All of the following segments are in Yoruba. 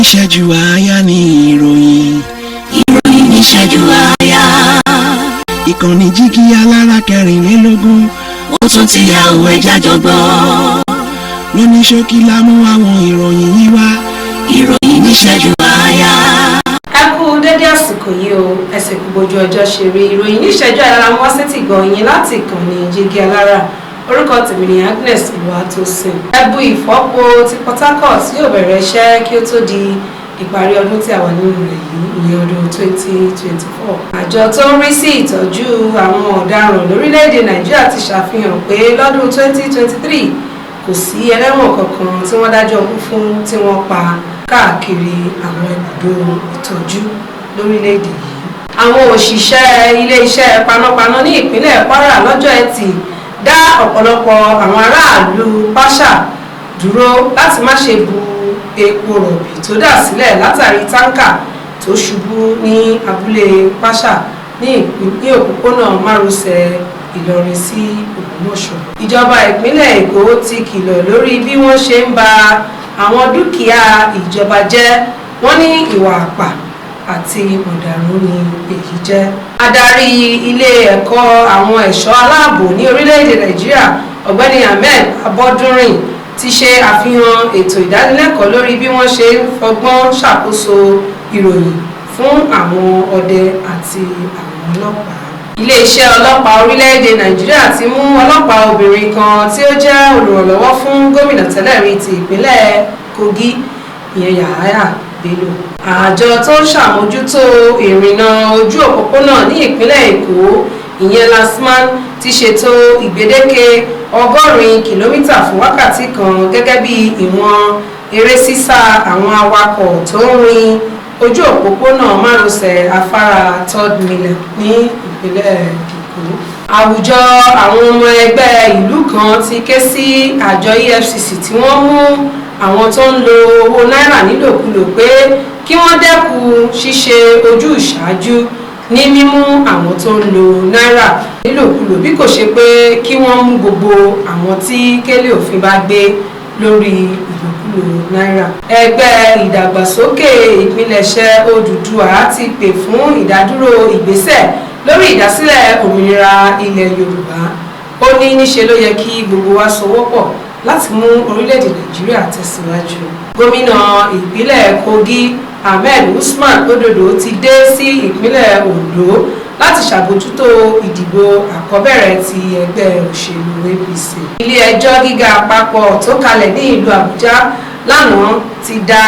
ìṣẹ́jú àáyá ni ìròyìn. ìròyìn ní ìṣẹ́jú àáyá. ìkànnì Jígí Alára 24. ó tún ti yà òwe jájọgbọ́. lóní ṣókí la mú àwọn ìròyìn yìí wá. ìròyìn ní ìṣẹ́jú àáyá. ẹ kú dédé àsìkò yìí o ẹsẹ̀ gbogbo ojú ọjọ́ ṣe rí ìròyìn ní ìṣẹ́jú àáyá mọ́ sí ti gbọ̀nyìn láti ìkànnì Jígí Alára. Orúkọ tèmi ni Agnes Olúwatósìn. ẹ̀bù ìfọ́po ti Port Harcourt yóò bẹ̀rẹ̀ iṣẹ́ kí ó tó di ìparí ọdún tí a wà nínú rẹ̀ yìí ìyẹn ọdún 2024. àjọ tó ń rí sí ìtọ́jú àwọn ọ̀daràn lórílẹ̀‐èdè Nàìjíríà ti ṣàfihàn pé lọ́dún 2023 kò sí ẹlẹ́wọ̀n kankan tí wọ́n dájọ́ kú fún tí wọ́n pa káàkiri àwọn ibùdó ìtọ́jú lórílẹ̀‐èdè yìí. àwọn òṣìṣẹ́ ilé-iṣẹ́ panápaná ní ìpínlẹ̀ Kwara lọ́jọ́ Ẹtì dá ọ̀pọ̀lọpọ̀ àwọn aráàlú Pàṣà dúró láti má ṣe bu epo rọ̀bì tó dà sílẹ̀ látàrí táǹkà tó ṣubú ní abúlé Pàṣà ní òpópónà márosẹ̀ Ìlọrin sí Ògbómọ̀ṣọ́. ìjọba ìpínlẹ̀ Èkó ti kìlọ̀ lórí bí wọ́n ṣe ń ba àwọn dúkìá ìjọba jẹ́. wọ́n ní ìwà àpà àti ọ̀daràn ni èyí jẹ́. adarí ilé ẹ̀kọ́ àwọn ẹ̀ṣọ́ aláàbò ní orílẹ̀-èdè Nàìjíríà ọ̀gbẹ́ni Ahmed Abọ́dúnrìn ti ṣe àfihàn ètò ìdánilẹ́kọ̀ọ́ lórí bí wọ́n ṣe ń fọgbọ́n ṣàkóso ìròyìn fún àwọn ọdẹ àti àwọn ọlọ́pàá. iléeṣẹ́ ọlọ́pàá orílẹ̀-èdè Nàìjíríà ti mú ọlọ́pàá obìnrin kan tí ó jẹ́ olùrànlọ́wọ́ fún gómìnà tẹ́lẹ̀ rí ti ìpínlẹ̀ Kogi ìyẹn Yahaya Bello. àjọ tó ń ṣàmójútó ìrìnnà ojú òpópónà ní ìpínlẹ̀ Èkó ìyẹn LASTMA ti ṣètò ìgbédeke 100 kìlómítà fún wákàtí kan gẹ́gẹ́ bí ìwọ̀n eré sísá àwọn awakọ̀ tó ń rin ojú òpópónà márosẹ̀ afárá 3rd Mainland ní ìpínlẹ̀ Èkó. àwùjọ àwọn ọmọ ẹgbẹ́ ìlú kan ti ké sí àjọ EFCC tí wọ́n mú àwọn tó ń lo owó náírà nílòkulò pé kí wọ́n dẹ́kun ṣíṣe ojú ìṣáájú ní mímú àwọn tó ń lo náírà nílòkulò bí kò ṣe pé kí wọ́n mú gbogbo àwọn tí kélé òfin bá gbé lórí ìlòkulò náírà. ẹgbẹ́ ìdàgbàsókè ìpilẹ̀ṣẹ̀ Odùduwà ti pè fún ìdádúró ìgbésẹ̀ lórí ìdásílẹ̀ òmìnira ilẹ̀ Yorùbá. ó ní níṣe ló yẹ kí gbogbo wa sowọ́pọ̀ láti mú orílẹ̀-èdè Nàìjíríà tẹ̀síwájú. gómìnà ìpínlẹ̀ Kogi Ahmed Usman Ododo ti dé sí ìpínlẹ̀ Ondo láti ṣàbójútó ìdìbò àkọ́bẹ̀rẹ̀ ti ẹgbẹ́ òṣèlú APC. ilé-ẹjọ́ gíga àpapọ̀ tó kalẹ̀ ní ìlú Àbújá lánàá ti dá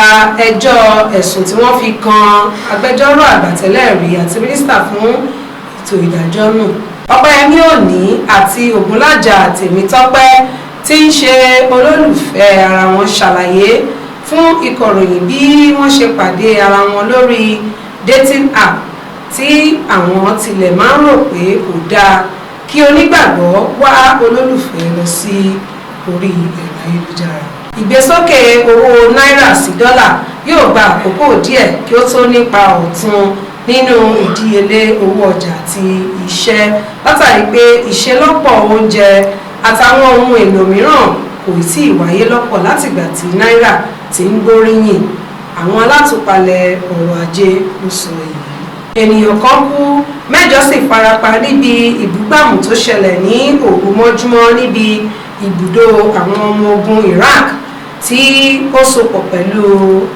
ẹjọ́ ẹ̀sùn tí wọ́n fi kan agbẹjọ́rò àgbà tẹ́lẹ̀ rí àti mínísítà fún ètò ìdájọ́ nù. Ọpẹ́yẹmí Òní àti Ògúnlájà Tèmítọ́pẹ́ tí ń ṣe olólùfẹ́ ara wọn ṣàlàyé fún ìkọ̀ròyìn bí wọ́n ṣe pàdé ara wọn lórí dating app tí àwọn tilẹ̀ máa ń rò pé kò dáa kí onígbàgbọ́ wá olólùfẹ́ lọ sí orí ẹ̀rọ ayélujára. ìgbésókè owó náírà sí dọ́là yóò gba àkókò díẹ̀ kí ó tó nípa ọ̀tun nínú ìdíyelé owó ọjà àti iṣẹ́ látàrí pé ìṣelọ́pọ̀ oúnjẹ àtàwọn ohun èlò mìíràn kò tí ì wáyé lọ́pọ̀ látìgbà tí náírà ti ń gbóríyìn. àwọn alátùpalẹ̀ ọrọ̀ ajé ló sọ èyí. ènìyàn kan kú 9 sì farapa níbi ìbúgbàmù tó ṣẹlẹ̀ ní òru mọ́júmọ́ níbi ibùdó àwọn ọmọ ogun Iraq tí ó sopọ̀ pẹ̀lú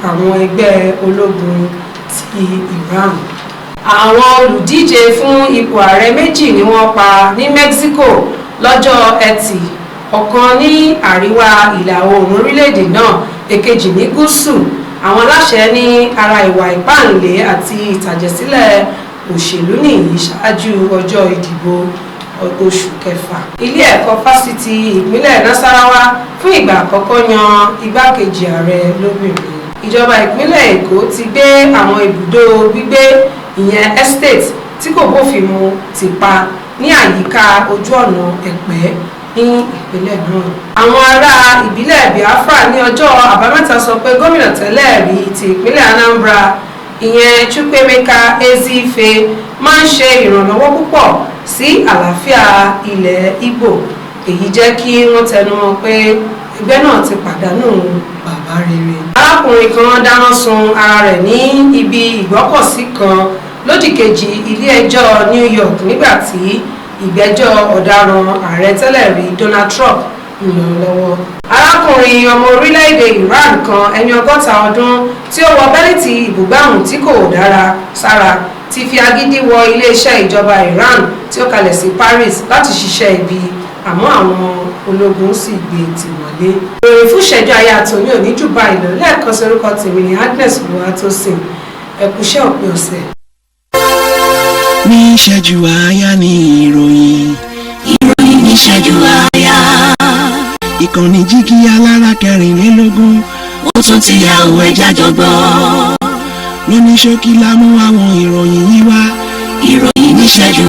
àwọn ẹgbẹ́ ológun ti Iran. àwọn olùdíje fún ipò ààrẹ méjì ni wọ́n pa ní Mexico lọ́jọ́ Ẹtì, ọ̀kan ní àríwá ìlà oòrùn orílẹ̀-èdè náà èkejì ní gúúsù. àwọn aláṣẹ ní ara ìwà ìpáǹlé àti ìtàjẹ̀sílẹ̀ òṣèlú nìyí ṣáájú ọjọ́ ìdìbò oṣù kẹfà. ilé ẹ̀kọ́ fásitì ìpínlẹ̀ Nasarawa fún ìgbà àkọ́kọ́ yan igbákejì ààrẹ lóbìnrin. ìjọba ìpínlẹ̀ Èkó ti gbé àwọn ibùdó gbígbé ìyẹn estate tí kò bófin mu ti pa ní àyíká ojú ọ̀nà Ẹ̀pẹ́ ní ìpínlẹ̀ náà. àwọn ará ìbílẹ̀ Biafra ní ọjọ́ àbámẹ́ta sọ pé gómìnà tẹ́lẹ̀ rí ti ìpínlẹ̀ Anambra ìyẹn Chukwuemeka Ezeife máa ń ṣe ìrànlọ́wọ́ púpọ̀ sí àlàáfíà ilẹ̀ Ìgbò. èyí jẹ́ kí wọ́n tẹnumọ́ pé ẹgbẹ́ náà ti pàdánù bàbá rere. arákùnrin kan dáná sun ara rẹ̀ ní ibi ìgbọ́kọ̀sí kan lódìkejì ilé-ẹjọ́ New York nígbà tí ìgbẹ́jọ́ ọ̀daràn ààrẹ tẹ́lẹ̀ rí Donald Trump ń lọ lọ́wọ́. arákùnrin ọmọ orílẹ̀-èdè Iran kan ẹni 60 ọdún tí ó wọ bẹ́líìtì ìbúgbàmù tí kò dára sára ti fi agídí wọ iléeṣẹ́ ìjọba Iran tí ó kalẹ̀ sí Paris láti ṣiṣẹ́ ibi, àmọ́ àwọn ológun sì gbé tì mọ́lé. ìròyìn fún ìṣẹ́jú ayé àtòní òní jù báyìí lọ. lẹ́ẹ̀kan sí orúkọ tèmi ní Agnes Olúwatósìn. ẹ kú iṣẹ́ òpin ọ̀sẹ̀. ní ìṣẹ́jú àáyá ní ìròyìn. ìròyìn ní ìṣẹ́jú àáyá. ìkànnì Jígí Alára 24. ó tún ti yá o ẹ jájọ gbọ́. lóní ṣókí la mú àwọn ìròyìn yìí wá. ìròyìn ní ìṣẹ́jú